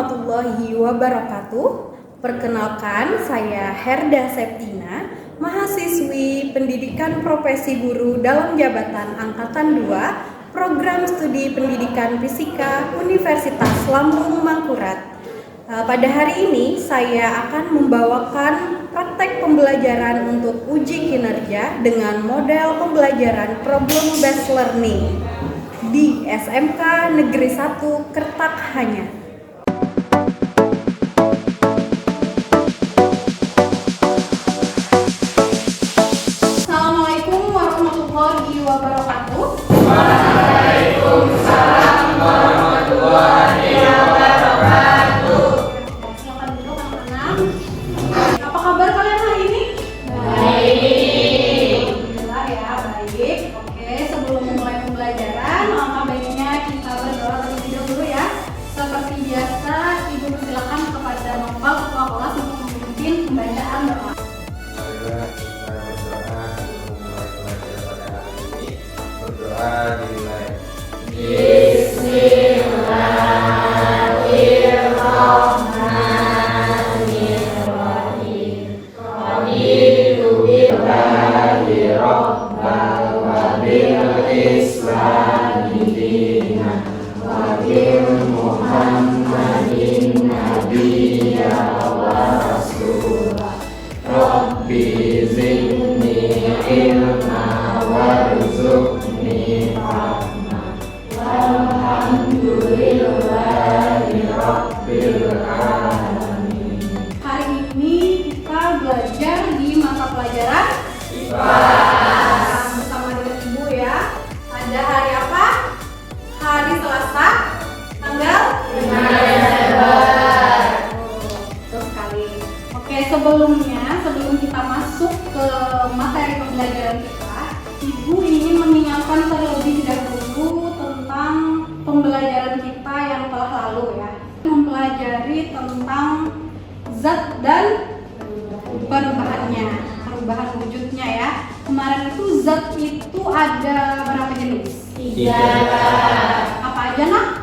warahmatullahi wabarakatuh. Perkenalkan, saya Herda Septina, mahasiswi Pendidikan Profesi Guru dalam Jabatan Angkatan 2, Program Studi Pendidikan Fisika Universitas Lambung Mangkurat. Pada hari ini saya akan membawakan praktek pembelajaran untuk uji kinerja dengan model pembelajaran problem based learning di SMK Negeri 1 Kertak Hanyar. Assalamualaikum warahmatullahi wabarakatuh. Waalaikumsalam warahmatullahi wabarakatuh. Silakan duduk anak-anak. Apa kabar kalian hari ini? Baik. Alhamdulillah ya, baik. Oke, sebelum memulai pembelajaran, alangkah baiknya kita berdoa terlebih dahulu ya. Seperti biasa, Ibu persilakan kepada Bapak Ketua Kelas untuk memimpin pembacaan doa. Marilah kita berdoa sebelum memulai pelajaran pada hari ini. Berdoa dimulai. Bismillahirrahmanirrahim. Raditu billahi rabban wa bil islami dinan wa bil muhammadin nabiyya wa rasulah. Rabbi zidni ilma warzuqni rahmah. Walhamdulillahi rabbil alamin. Hari ini kita belajar di mata pelajaran IPA. bersama dengan Ibu ya. Ada hari apa? Hari Selasa, tanggal 5 Desember. Betul sekali. Oke, sebelum kita masuk ke materi pembelajaran kita, Ibu ingin mengingatkan terlebih dahulu tentang pembelajaran kita yang telah lalu ya. Mempelajari tentang zat dan perubahannya, perubahan wujudnya ya. Kemarin itu zat itu ada berapa jenis? 3. Apa aja nak?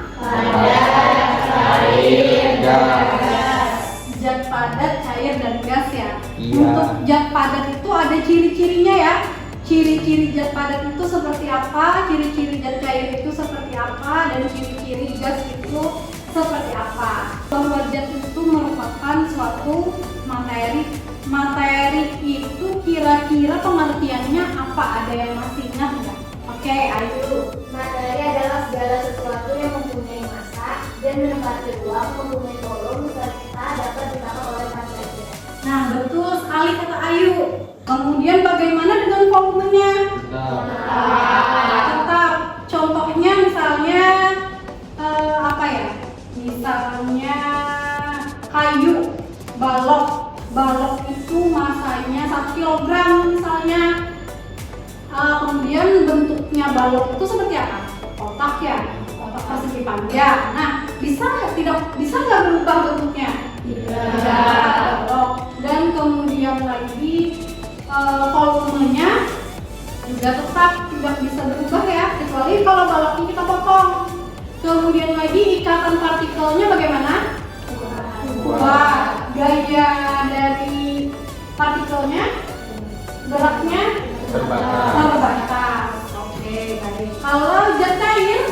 Cair, gas. Zat padat, cair dan gas ya. Iya. Untuk zat padat itu ada ciri-cirinya ya. Ciri-ciri zat padat itu seperti apa? Ciri-ciri zat cair itu seperti apa? Dan ciri-ciri gas itu seperti apa? Bahwa zat itu merupakan suatu materi. Materi itu kira-kira pengertiannya apa? Ada yang masih ingat nggak? Oke, ayo. Materi adalah segala sesuatu yang mempunyai massa dan menempati ruang, mempunyai volume serta dapat ditangkap oleh partikel. Nah, betul sekali kata Ayu. Kemudian bagaimana dengan volumenya? Tetap. Contohnya misalnya apa ya? Misalnya kayu, balok. Balok itu masanya 1 kg misalnya. Kemudian bentuknya balok itu seperti apa? Kotak ya, kotak persegi panjang. Nah, bisa nggak berubah bentuknya? Tidak. Dan kemudian lagi volumenya juga tetap tidak bisa berubah ya, kecuali kalau baloknya kita potong. Kemudian lagi ikatan partikelnya bagaimana? Kuat. Gaya dari partikelnya, geraknya terbatas. Oke, baik. Kalau zat cair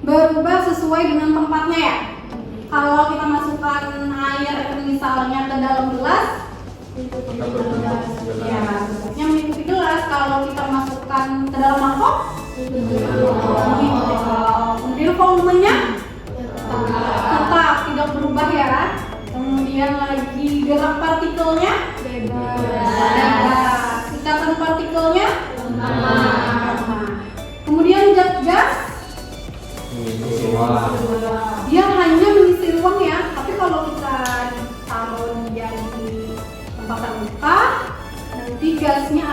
berubah sesuai dengan tempatnya ya. Kalau kita masukkan air misalnya ke dalam gelas, ya bentuknya mengikuti gelas. Kalau kita masukkan ke dalam mangkok, kemudian volumenya tetap tidak berubah ya. Kemudian lagi gerak partikelnya bebas. Ikatan partikelnya kemudian zat gas dia hanya mengisi ruang ya, tapi kalau kita taruh dia di tempat terbuka, nanti gasnya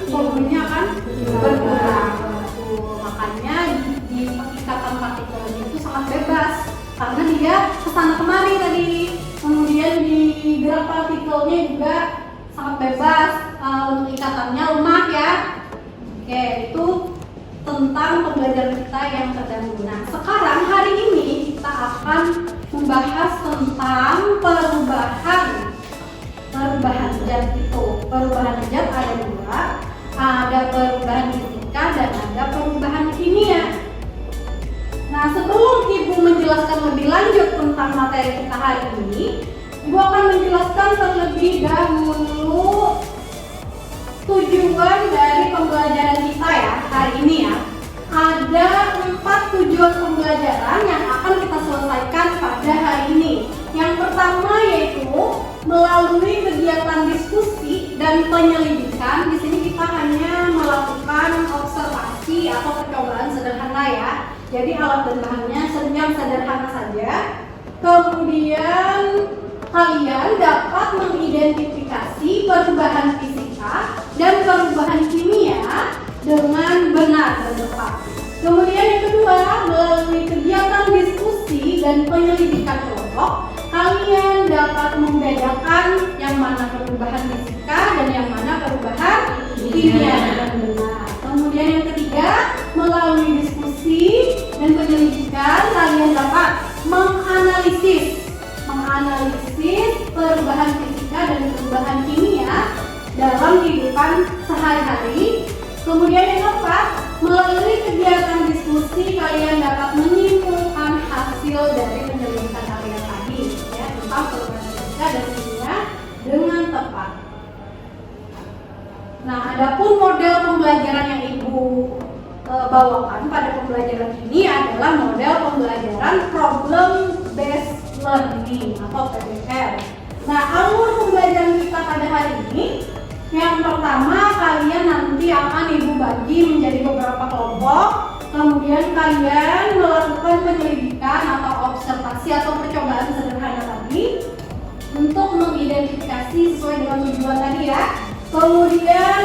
volumenya akan berkurang. Makanya di ikatan partikelnya itu sangat bebas karena dia kesana kemari tadi. Kemudian di gerak partikelnya juga sangat bebas. Untuk ikatannya lemah ya. Oke, itu tentang pembelajaran kita yang terdahulu. Nah, sekarang hari ini kita akan membahas tentang perubahan zat itu. Perubahan zat ada dua, ada perubahan fisika dan ada perubahan kimia. Nah, sebelum Ibu menjelaskan lebih lanjut tentang materi kita hari ini, Ibu akan menjelaskan terlebih dahulu tujuan dari pembelajaran kita ya hari ini ya. Ada 4 tujuan pembelajaran yang akan kita selesaikan pada hari ini. Yang pertama yaitu melalui kegiatan diskusi dan penyelidikan. Di sini kita hanya melakukan observasi atau percobaan sederhana ya. Jadi alat dan bahannya yang sederhana saja. Kemudian kalian dapat mengidentifikasi perubahan fisika dan perubahan kimia dengan benar dan tepat. Kemudian yang kedua, melalui kegiatan diskusi dan penyelidikan kelompok, kalian dapat membedakan yang mana perubahan fisika dan yang mana perubahan kimia dengan benar. Kemudian yang ketiga, melalui diskusi dan penyelidikan, kalian dapat menganalisis perubahan fisika dan perubahan kimia dalam kehidupan sehari-hari. Kemudian yang keempat, melalui kegiatan diskusi kalian dapat menyimpulkan hasil dari penyelidikan kalian tadi ya, tentang perubahan fisika dan kimia dengan tepat. Nah, adapun model pembelajaran yang Ibu bawakan pada pembelajaran ini adalah model pembelajaran problem based learning atau PBL. Nah, alur pembelajaran kita pada hari ini, yang pertama kalian nanti akan Ibu bagi menjadi beberapa kelompok. Kemudian kalian melakukan penyelidikan atau observasi atau percobaan sederhana tadi untuk mengidentifikasi sesuai dengan tujuan tadi ya. Kemudian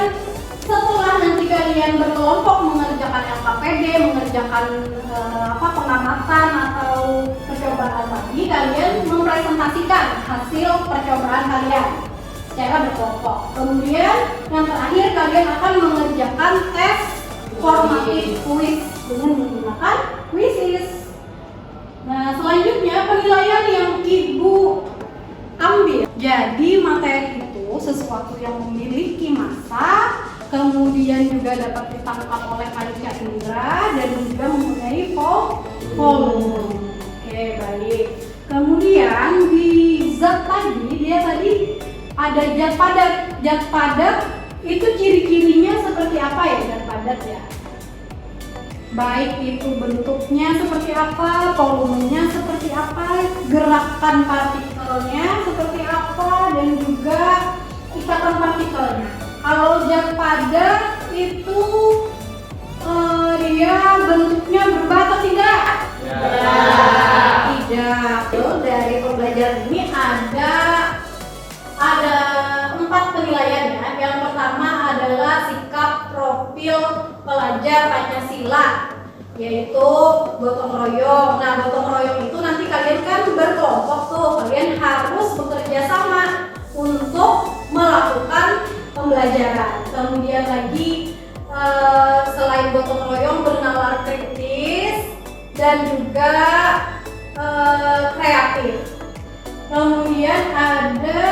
setelah nanti kalian berkelompok mengerjakan LKPD, mengerjakan pengamatan atau percobaan tadi, kalian mempresentasikan hasil percobaan kalian secara berkelompok. Kemudian yang terakhir kalian akan mengerjakan tes formatif quiz dengan menggunakan quizzes. Nah, selanjutnya penilaian yang Ibu ambil. Jadi materi itu sesuatu yang memiliki massa, kemudian juga dapat ditangkap oleh panitia indera dan juga mempunyai volume. Oke, baik. Kemudian di zat tadi, dia tadi ada zat padat. Zat padat itu ciri-cirinya seperti apa ya zat padat ya? Baik itu bentuknya seperti apa, volumenya seperti apa, gerakan partikelnya seperti apa, dan juga ikatan partikelnya. Kalau zat padat itu dia bentuknya berubah atau tidak? Tidak. Dari pembelajaran ini ada 4 penilaian ya. Yang pertama adalah sikap profil pelajar Pancasila, yaitu gotong royong. Nah, gotong royong itu nanti kalian kan berkelompok tuh, kalian harus bekerja sama untuk melakukan pembelajaran. Kemudian lagi selain gotong royong, bernalar kritis dan juga kreatif. Kemudian ada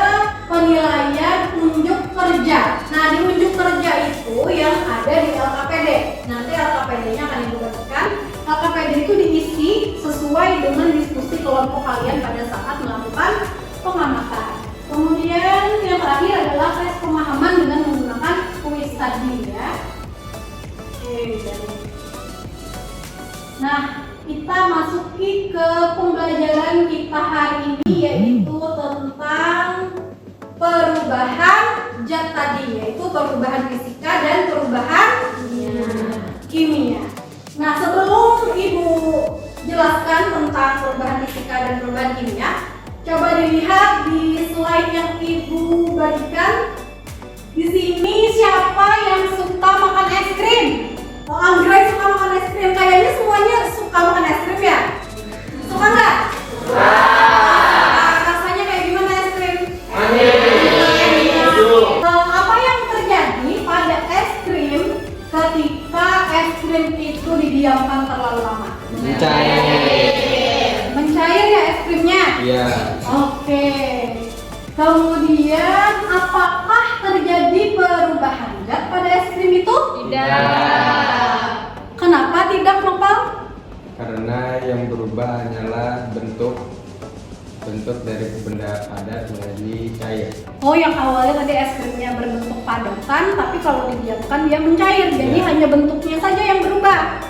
penilaian unjuk kerja. Nah, di unjuk kerja itu yang ada di LKPD. Nanti LKPD-nya akan Ibu bagikan. LKPD itu diisi sesuai dengan diskusi kelompok kalian pada saat melakukan pengamatan. Kemudian yang terakhir adalah tes pemahaman dengan menggunakan kuis tadi ya. Oke, nah, kita masuki ke pembelajaran kita hari ini, yaitu tentang perubahan zat tadi, yaitu perubahan fisika dan perubahan kimia. Nah, sebelum Ibu jelaskan tentang perubahan fisika dan perubahan kimia, coba dilihat di slide yang Ibu bagikan. Di sini siapa yang suka makan es krim? Oh, Anggrek suka makan es krim. Kayaknya semuanya suka makan es krim ya? Suka nggak? Rasanya kayak gimana es krim? Apa yang terjadi pada didiamkan terlalu lama? Mencair. Mencair ya es krimnya? Iya. Oke. Kemudian apakah terjadi perubahan zat pada es krim itu? Tidak. Kenapa tidak, Nopal? Karena yang berubah hanyalah bentuk dari benda padat menjadi cair. Oh, yang awalnya tadi es krimnya berbentuk padatan, tapi kalau didiamkan dia mencair. Jadi Ya. hanya bentuknya saja yang berubah.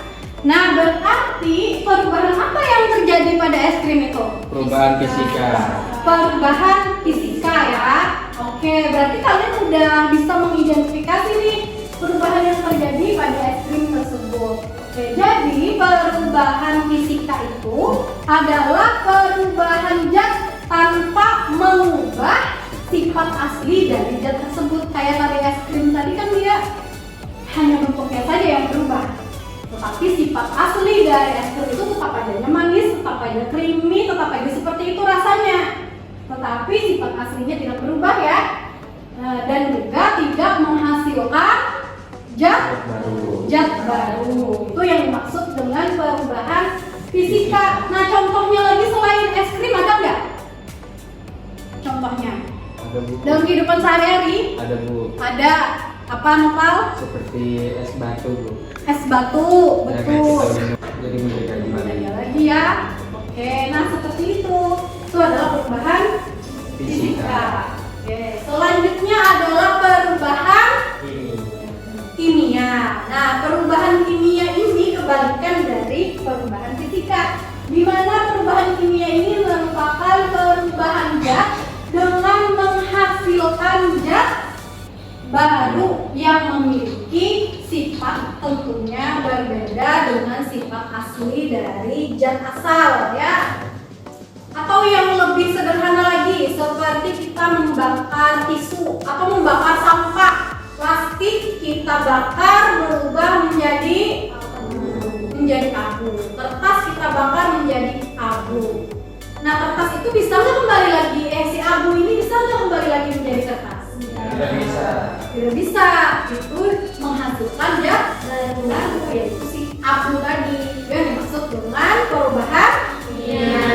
Nah, berarti perubahan apa yang terjadi pada es krim itu? Perubahan fisika. Perubahan fisika ya. Oke, berarti kalian udah bisa mengidentifikasi nih perubahan yang terjadi pada es krim tersebut. Oke, jadi perubahan fisika itu adalah perubahan zat tanpa mengubah sifat asli dari zat tersebut. Kayak tadi es krim tadi kan dia hanya bentuknya saja yang berubah, tetapi sifat asli dari es krim itu tetap aja manis, tetap aja creamy, tetap aja seperti itu rasanya. Tetapi sifat aslinya tidak berubah ya. Dan juga tidak menghasilkan zat baru. Itu yang dimaksud dengan perubahan fisika. Nah, contohnya lagi selain es krim ada nggak? Contohnya Ada Bu. dalam kehidupan sehari-hari Ada Bu. ada apa, Nopal? Seperti es batu Bu. Es batu, Ya, kayak betul. kita minum, jadi menjadi gimana? Ada lagi ya. Oke, nah seperti itu. Itu adalah perubahan fisika. Oke, selanjutnya adalah perubahan Ini. kimia. Nah, perubahan kimia ini kebalikan dari perubahan fisika. Di mana perubahan kimia ini merupakan perubahan zat dengan menghasilkan zat baru yang memiliki sifat tentunya berbeda dengan sifat asli dari zat asal ya. Atau yang lebih sederhana lagi, seperti kita membakar tisu atau membakar sampah plastik, kita bakar berubah menjadi abu. Kertas kita bakar menjadi abu. Nah, kertas itu bisa nggak kembali lagi? Si abu ini bisa nggak kembali lagi menjadi kertas? Tidak bisa. Tidak bisa. Itu menghasilkan zat baru, yaitu si abu tadi. Itu yang dimaksud dengan perubahan kimia.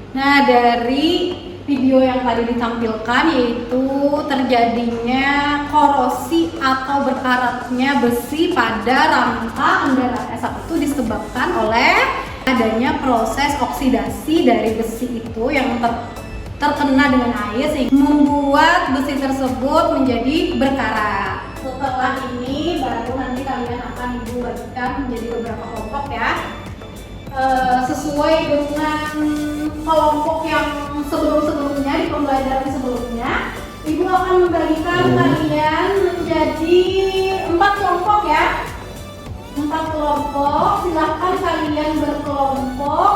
Nah, dari video yang tadi ditampilkan yaitu terjadinya korosi atau berkaratnya besi pada rangka kendaraan S1 itu disebabkan oleh adanya proses oksidasi dari besi itu yang terkena dengan air sehingga membuat besi tersebut menjadi berkarat. Setelah ini baru nanti kalian akan ibu bagikan menjadi beberapa kelompok ya. Sesuai dengan kelompok yang sebelum-sebelumnya di pembelajaran sebelumnya, ibu akan membagikan kalian menjadi 4 kelompok ya. 4 kelompok, silahkan kalian berkelompok.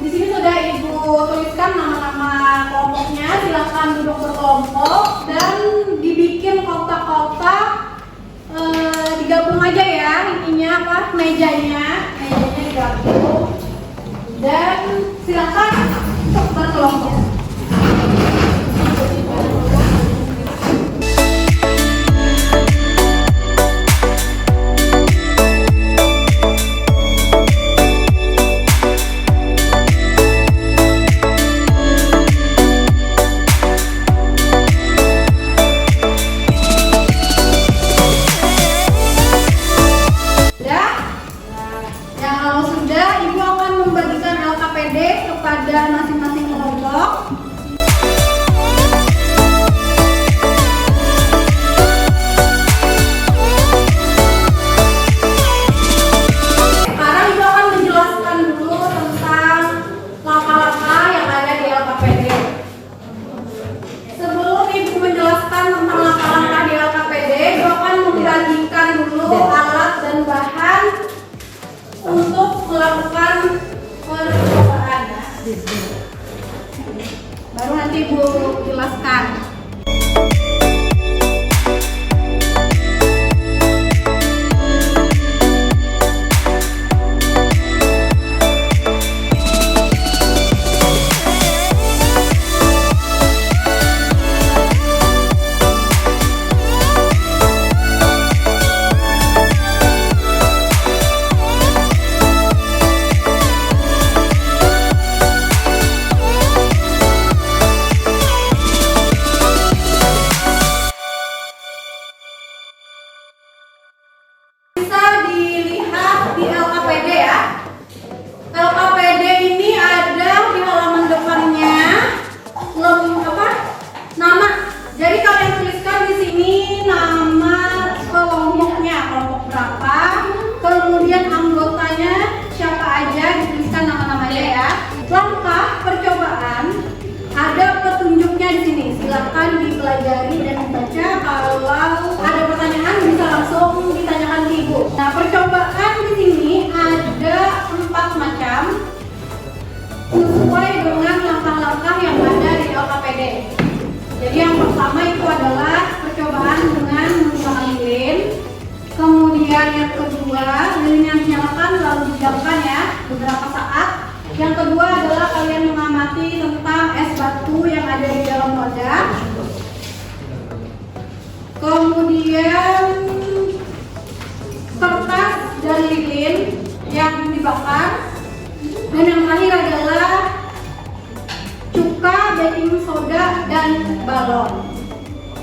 Di sini sudah ibu tuliskan nama-nama kelompoknya, silahkan duduk berkelompok dan dibikin kotak-kotak. Digabung aja ya, ininya apa? Mejanya digabung. Dan silakan berkelompok. kepada masing-masing kelompok. Sekarang Ibu akan menjelaskan dulu tentang langkah-langkah yang ada di LKPD. Sebelum Ibu menjelaskan tentang langkah-langkah di LKPD, Ibu akan membagikan dulu alat dan bahan untuk melakukan percobaan. Baru nanti Ibu jelaskan. Bisa dilihat di LKPD ya. LKPD ini ada di halaman depannya nama. Jadi kalian tuliskan di sini nama kelompoknya, kelompok berapa, kemudian anggotanya siapa aja, dituliskan nama-namanya ya. Langkah percobaan ada petunjuknya di sini. Silakan dipelajari dan dibaca. Kalau ada pertanyaan bisa langsung ditanyakan ke Ibu. Nah, percobaan di sini ada 4 macam sesuai dengan langkah-langkah yang ada di LKPD. Jadi yang pertama itu adalah percobaan dengan menggunakan lilin. Kemudian yang kedua, lilin yang dinyalakan lalu didiamkan ya beberapa saat. Yang kedua adalah kalian mengamati tentang es batu yang ada di dalam wadah. Kemudian kertas dan lilin yang dibakar. Dan yang terakhir adalah cuka, baking soda, dan balon.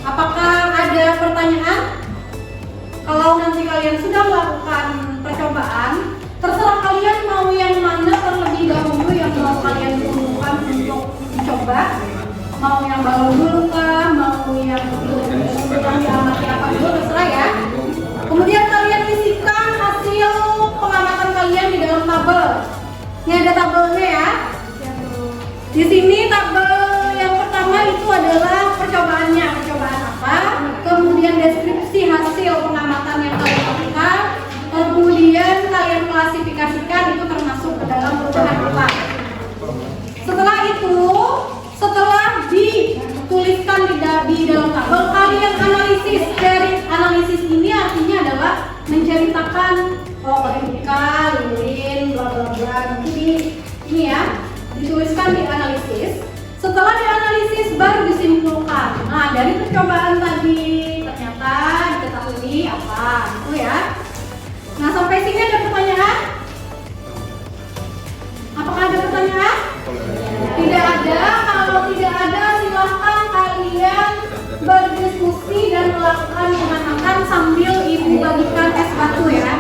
Apakah ada pertanyaan? Kalau nanti kalian sudah melakukan percobaan, terserah kalian mau yang mana terlebih dahulu yang mau kalian gunakan untuk dicoba. Mau yang balon dulu kah? Mau yang diamati apa dulu? Terserah ya. Kemudian kalian isikan hasil pengamatan kalian di dalam tabel. Ini ada tabelnya ya. Di sini tabel yang pertama itu adalah percobaannya, percobaan apa, kemudian deskripsi hasil pengamatan yang kalian lakukan, kemudian kalian klasifikasikan itu termasuk ke dalam perubahan apa. Setelah itu, setelah dituliskan di dalam tabel, kalian analisis. Dari analisis ini artinya adalah menceritakan logika, lilin, bla bla bla. Ini ya, dituliskan di analisis. Setelah dianalisis baru disimpulkan. Nah, dari percobaan tadi ternyata diketahui apa, itu ya. Nah, sampai sini ada pertanyaan? Apakah ada pertanyaan? Tidak ada. Kalau tidak ada, silahkan kalian berdiskusi dan melakukan pengamatan sambil Ibu bagikan es batu ya.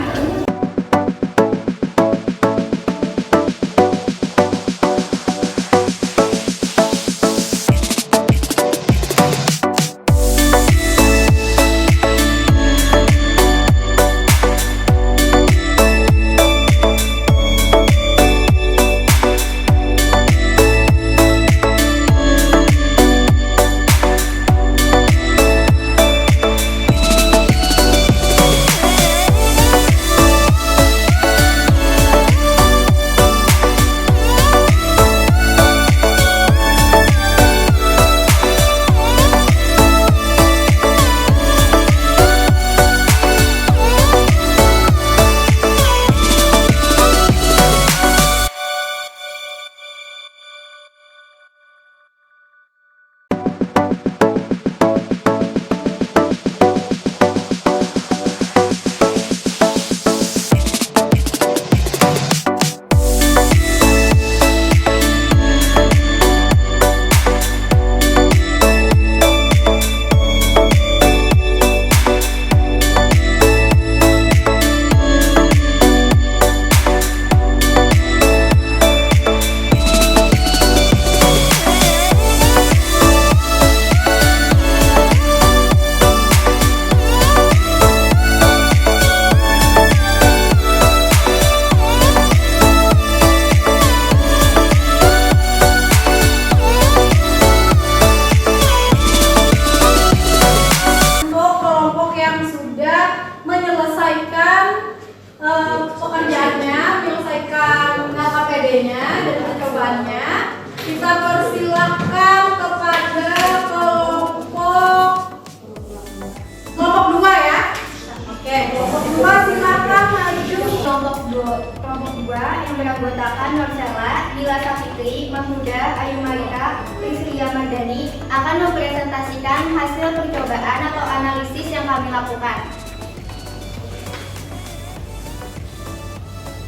beranggotakan Norsela, Dila Safitri, Mahmuda, Ayu Marita, Prislia Mardani akan mempresentasikan hasil percobaan atau analisis yang kami lakukan.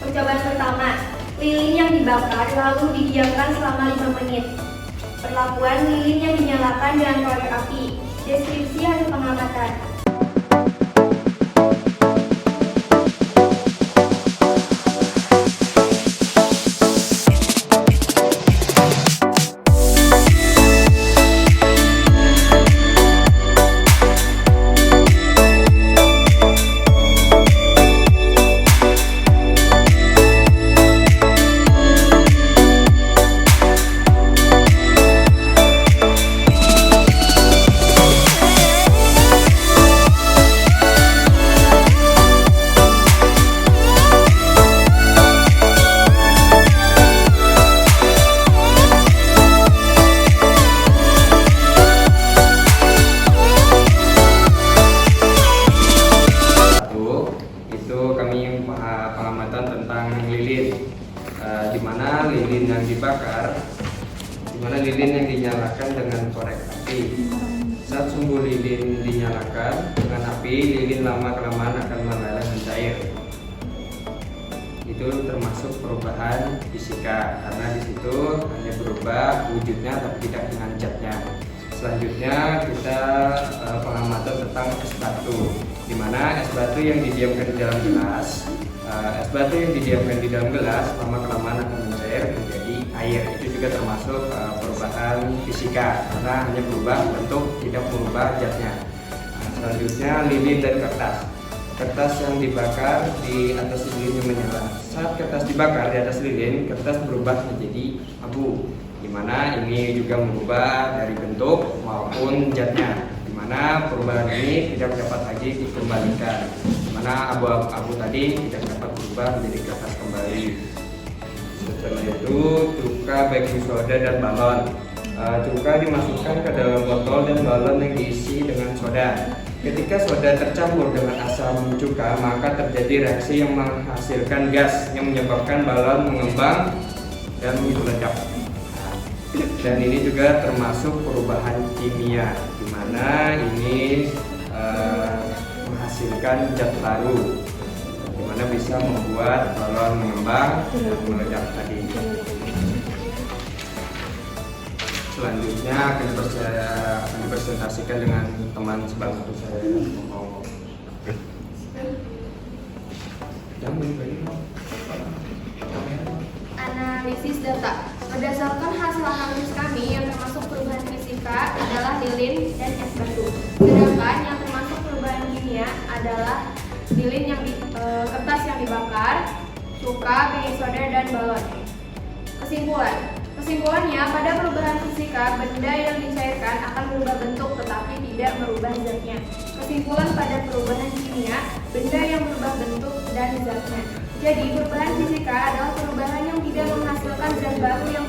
Percobaan pertama, lilin yang dibakar lalu didiamkan selama 5 menit. Perlakuan lilin yang dinyalakan dengan korek api. Deskripsi hasil pengamatan. Pengamatan tentang lilin, di mana lilin yang dinyalakan dengan korek api. Saat sumbu lilin dinyalakan dengan api, lilin lama-kelamaan akan meleleh mencair. Itu termasuk perubahan fisika, karena di situ hanya berubah wujudnya tapi tidak dengan zatnya. Selanjutnya kita pengamatan tentang es batu, di mana es batu yang didiamkan di dalam gelas, lama-kelamaan akan mencair menjadi air. Itu juga termasuk perubahan fisika, karena hanya berubah bentuk, tidak berubah zatnya. Selanjutnya lilin dan kertas. Kertas yang dibakar di atas lilinnya menyala. Saat kertas dibakar di atas lilin, kertas berubah menjadi abu, di mana ini juga mengubah dari bentuk maupun zatnya, di mana perubahan ini tidak dapat lagi dikembalikan, di mana abu-abu tadi tidak dapat berubah menjadi kertas kembali. Setelah itu cuka, baking soda dan balon. Cuka dimasukkan ke dalam botol dan balon yang diisi dengan soda. Ketika soda tercampur dengan asam cuka, maka terjadi reaksi yang menghasilkan gas yang menyebabkan balon mengembang dan meledak. Dan ini juga termasuk perubahan kimia, di mana ini menghasilkan zat baru, di mana bisa membuat balon mengembang dan meledak tadi. Selanjutnya akan dipresentasikan dengan teman sebangku saya. Analisis data. Berdasarkan hasil analisis kami, yang termasuk perubahan fisika adalah lilin dan es batu. Sedangkan yang termasuk perubahan kimia adalah lilin yang kertas yang dibakar, cuka, baking soda, dan balon. Kesimpulannya, pada perubahan fisika, benda yang dicairkan akan berubah bentuk tetapi tidak merubah zatnya. Kesimpulan pada perubahan kimia, benda yang berubah bentuk dan zatnya. Jadi, perubahan fisika adalah perubahan yang tidak menghasilkan zat baru yang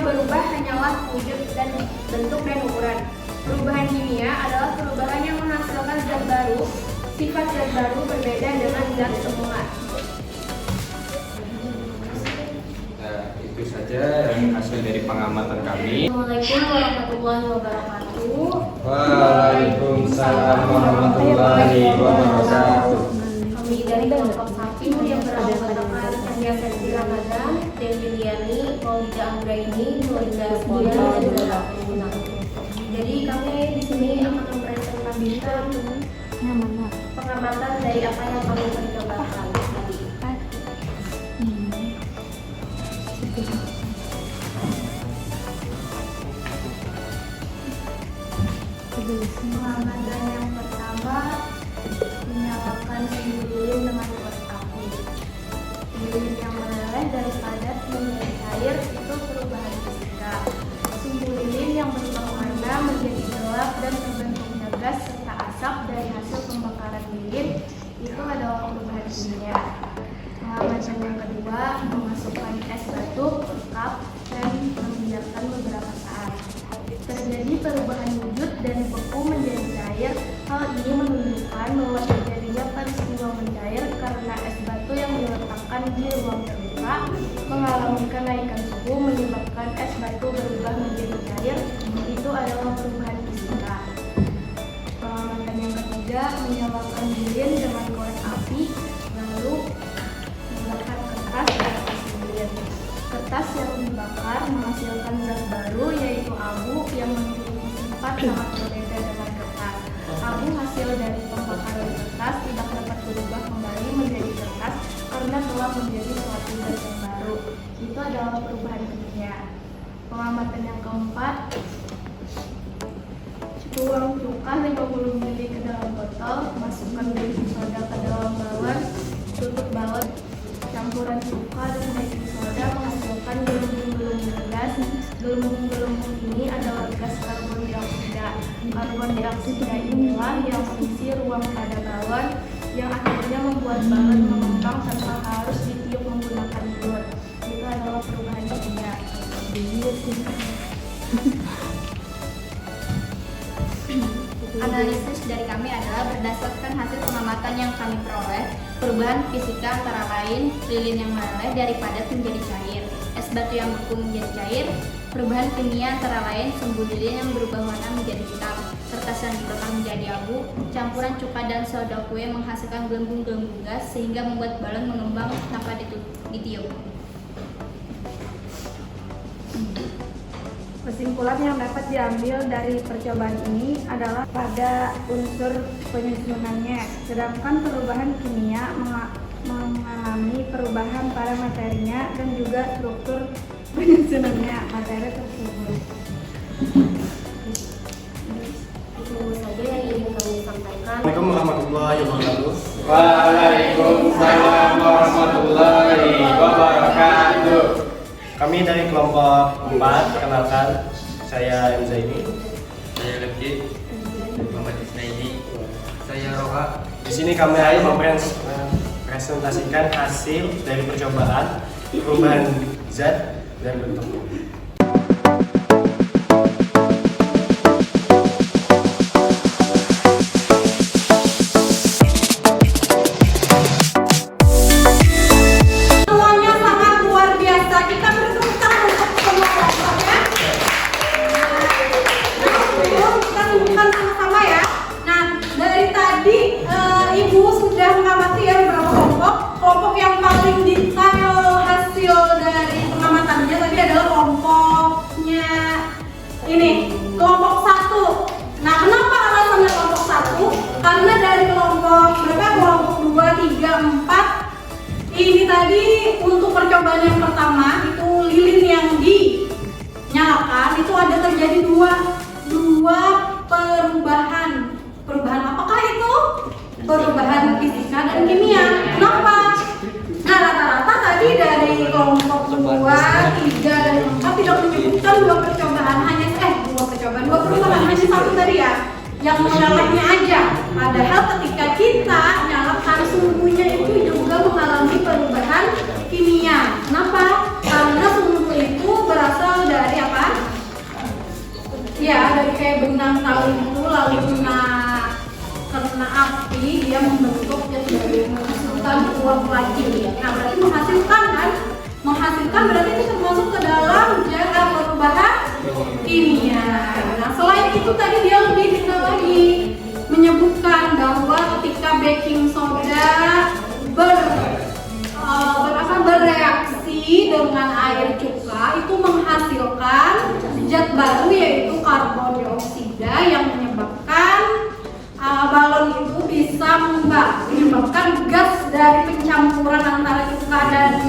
berubah hanyalah wujud dan bentuk dan ukuran. Perubahan kimia adalah perubahan yang menghasilkan zat baru, sifat zat baru berbeda dengan zat semula. Itu saja hasil dari pengamatan kami. Assalamualaikum warahmatullahi wabarakatuh. Waalaikumsalam warahmatullahi wabarakatuh. Kami dari kelompok 1 yang beranggotakan Ania Serti Ramadan, Dewi Liani, Maulida Anggraini, Nurinda Setia, dan Zara Penggunang. Jadi kami di sini akan mempresentasikan pengamatan dari apa yang kami percobakan tadi. Pengamatan yang pertama, menyalakan sumbu lilin dengan korek api. Lilin yang meleleh dari padat menjadi cair itu perubahan fisika. Sumbu lilin yang berubah warna menjadi gelap dan terbentuknya gas serta asap dari hasil pembakaran lilin itu adalah perubahan kimia. Pengamatan yang kedua, memasukkan es batu ke cup dan membiarkan beberapa saat. Terjadi perubahan wujud dan beku menjadi cair. Hal ini menunjukkan bahwa terjadinya peristiwa mencair karena es batu yang diletakkan di ruang terbuka fisika mengalami kenaikan suhu menyebabkan es batu berubah menjadi cair, itu adalah perubahan fisika. Pengamatan yang ketiga, menyalakan lilin dengan korek api, lalu membakar kertas di atas lilin. Kertas yang dibakar menghasilkan zat baru yaitu abu yang memiliki sifat sangat berbeda dengan kertas. Abu hasil dari pembakaran kertas tidak dapat berubah kembali menjadi kertas karena telah menjadi suatu zat yang baru. Itu adalah perubahan kimia. Pengamatan yang keempat, tuang cuka 50 ml ke dalam botol, masukkan baking soda ke dalam balon, tutup balon, campuran cuka dan baking soda menghasilkan gelembung-gelembung gas. Gelembung-gelembung ini adalah gas karbon dioksida. Karbon dioksida inilah yang mengisi ruang pada balon, yang akhirnya membuat balon mengembang tanpa harus ditiup menggunakan blur. Itu adalah perubahan kimia. Analisis dari kami adalah berdasarkan hasil pengamatan yang kami peroleh, perubahan fisika antara lain lilin yang meleleh dari padat menjadi cair, es batu yang beku menjadi cair, perubahan kimia antara lain sumbu lilin yang berubah warna menjadi hitam, kertas yang dibakar menjadi abu, campuran cuka dan soda kue menghasilkan gelembung-gelembung gas sehingga membuat balon mengembang tanpa ditiup. Kesimpulan yang dapat diambil dari percobaan ini adalah pada unsur penyusunannya, sedangkan perubahan kimia mengalami perubahan pada materinya dan juga struktur penyusunannya materi tersebut. Itu saja yang ingin kami sampaikan. Assalamualaikum warahmatullahi wabarakatuh. Waalaikumsalam warahmatullahi wabarakatuh. Kami dari kelompok 4, kenalkan saya M. Zaini. Saya Lefki, Muhammad Isnaini, saya Roha. Di sini kami akan mempresentasikan hasil dari percobaan perubahan zat dan bentuknya. Ini kelompok 1. Nah, kenapa alasannya kelompok 1? Karena dari kelompok berapa? Kelompok 2, 3, 4. Ini tadi untuk percobaan yang pertama itu lilin yang dinyalakan itu ada terjadi dua perubahan. Perubahan apakah itu? Perubahan fisika dan kimia. Kenapa? Nah, rata-rata tadi dari kelompok 2, 3, dan 4 tidak menyebutkan dua perubahan, hanya satu tadi ya, yang menyalahnya aja. Padahal ketika kita nyalakan sumbunya itu juga mengalami perubahan kimia. Kenapa? Karena sumbu itu berasal dari apa? Ya, dari kayak benang tali itu, lalu kena api, dia membentuk jadi menghasilkan uap lagi. Nah, berarti menghasilkan kan? Menghasilkan berarti itu termasuk ke dalam jaga perubahan kimia. Nah, selain itu tadi dia lebih detail lagi menyebutkan bahwa ketika baking soda bereaksi dengan air cuka itu menghasilkan zat baru yaitu karbon dioksida yang menyebabkan balon itu bisa mengembang, menyebabkan gas dari pencampuran antara cuka dan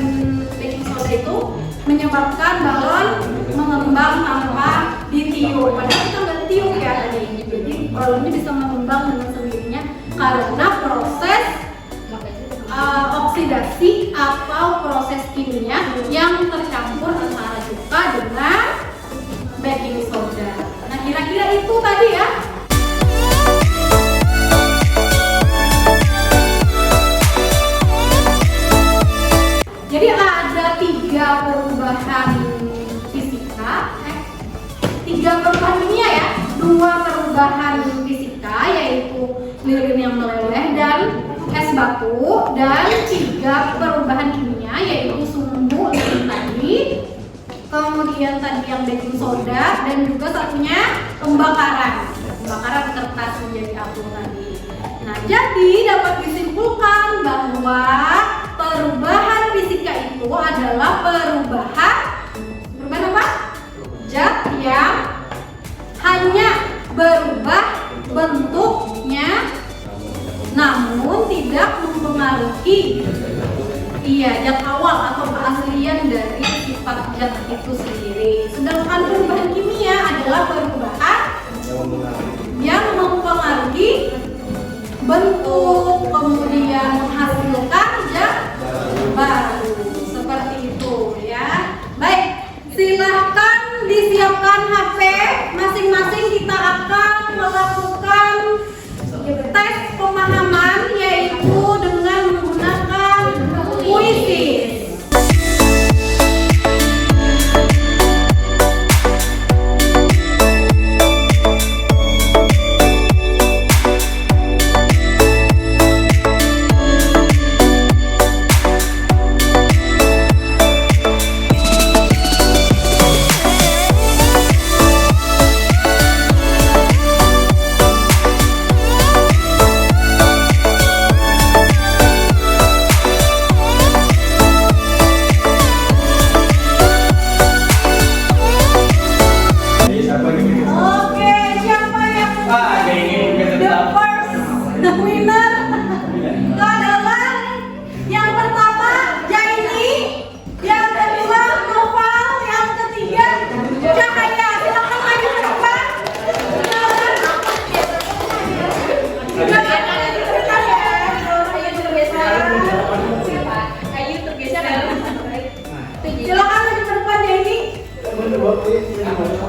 baking soda itu menyebabkan balon mengembang tanpa ditiup. Padahal kita nggak tiup ya tadi. Jadi balonnya bisa mengembang dengan sendirinya karena proses oksidasi atau proses kimia yang tercampur antara cuka dengan baking soda. Nah, kira-kira itu tadi ya. Jadi ada tiga perubahan fisika, tiga perubahan kimia ya, dua perubahan fisika yaitu lilin yang meleleh dan es batu, dan tiga perubahan kimia yaitu sumbu kemudian tadi yang baking soda, dan juga satunya pembakaran kertas menjadi abu tadi. Nah, jadi dapat disimpulkan bahwa perubahan fisika itu adalah perubahan apa? Zat yang hanya berubah bentuknya, namun tidak mempengaruhi zat awal atau keaslian dari sifat zat itu sendiri. Sedangkan perubahan kimia adalah perubahan yang mempengaruhi bentuk, kemudian menghasilkan zat baru. Seperti itu ya. Baik, silahkan disiapkan HP masing-masing. Kita akan melakukan tes pemahaman, yaitu dengan menggunakan kuisis.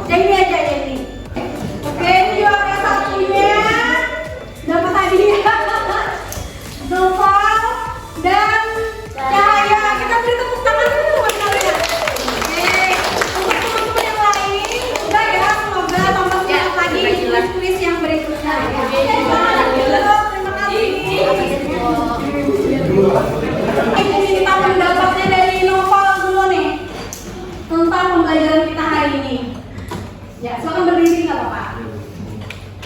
Jadi aja jadi. Oke, ini juara satunya dapat hadiah Noval dan Cahaya. Kita beri tepuk tangan dulu buat kalian. Oke, untuk teman-teman yang lain, udah ya, semoga tambah semangat lagi di kuis-kuis yang berikutnya. Terima kasih. Ini kita pendapatnya dari Noval dulu nih tentang pembelajaran kita hari ini. Ya, silakan berdiri nggak apa-apa.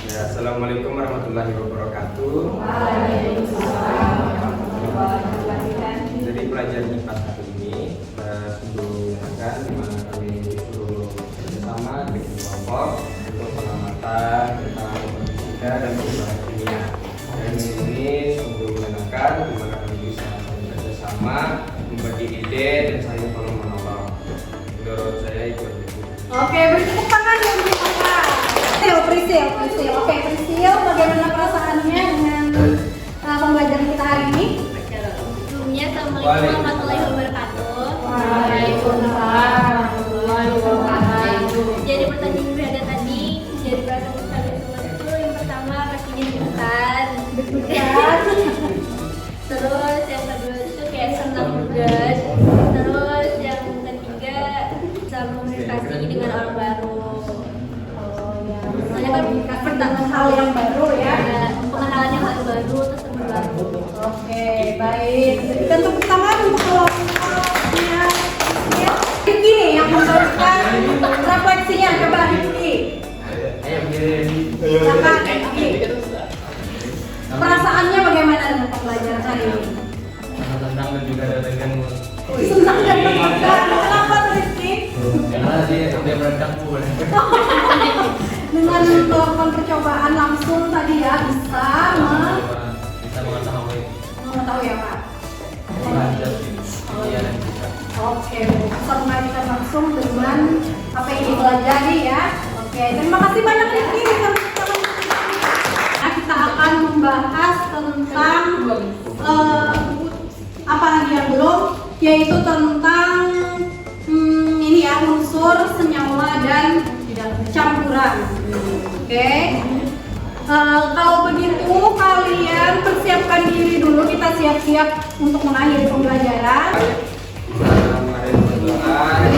Ya, assalamualaikum warahmatullahi wabarakatuh. Jadi pelajaran IPA hari ini sebelumnya dimana kami disuruh bersama dengan kelompok untuk pengamatan tentang fisika dan perubahan kimia. Dan ini sungguh menyenangkan dimana kami bisa saling bersama, membagi ide dan saling tolong menolong. Menurut saya itu. Oke, beri tepuk tangan ya untuk Bapak. Prisil. Oke, Prisil, bagaimana perasaannya dengan pembelajaran kita hari ini? Sebelumnya, assalamualaikum warahmatullahi wabarakatuh. Waalaikumsalam warahmatullahi wabarakatuh. Jadi pertanyaan yang ada tadi, jadi perasaan kalian semua itu yang pertama pastinya deg-degan. Terus yang kedua itu kayak senang juga. Terus yang ketiga bisa komunikasi dengan orang baru. Soalnya kan Tentang hal yang baru ya. pengenalan yang baru terus teman baru. Oke, baik. Berikan tepuk tangan untuk kelompoknya. Rifki nih yang memberikan refleksinya. Coba Rifki. Silakan Rifki. Perasaannya bagaimana dengan pembelajaran hari ini? Senang dan juga dengan Senang dan bangga. Kenapa Rifki? karena dia bercampur. Dengan melakukan percobaan langsung tadi ya bisa mengetahui ya Pak. Oke, bisa mengajarkan langsung dengan apa yang dipelajari ya. Oke, terima kasih banyak Rifki. Nah, kita akan membahas tentang apa lagi yang belum, yaitu tentang ini ya, unsur, senyawa dan campuran. Oke. Kalau begitu kalian persiapkan diri dulu, kita siap-siap untuk mengakhiri pembelajaran. Kemarin berdoa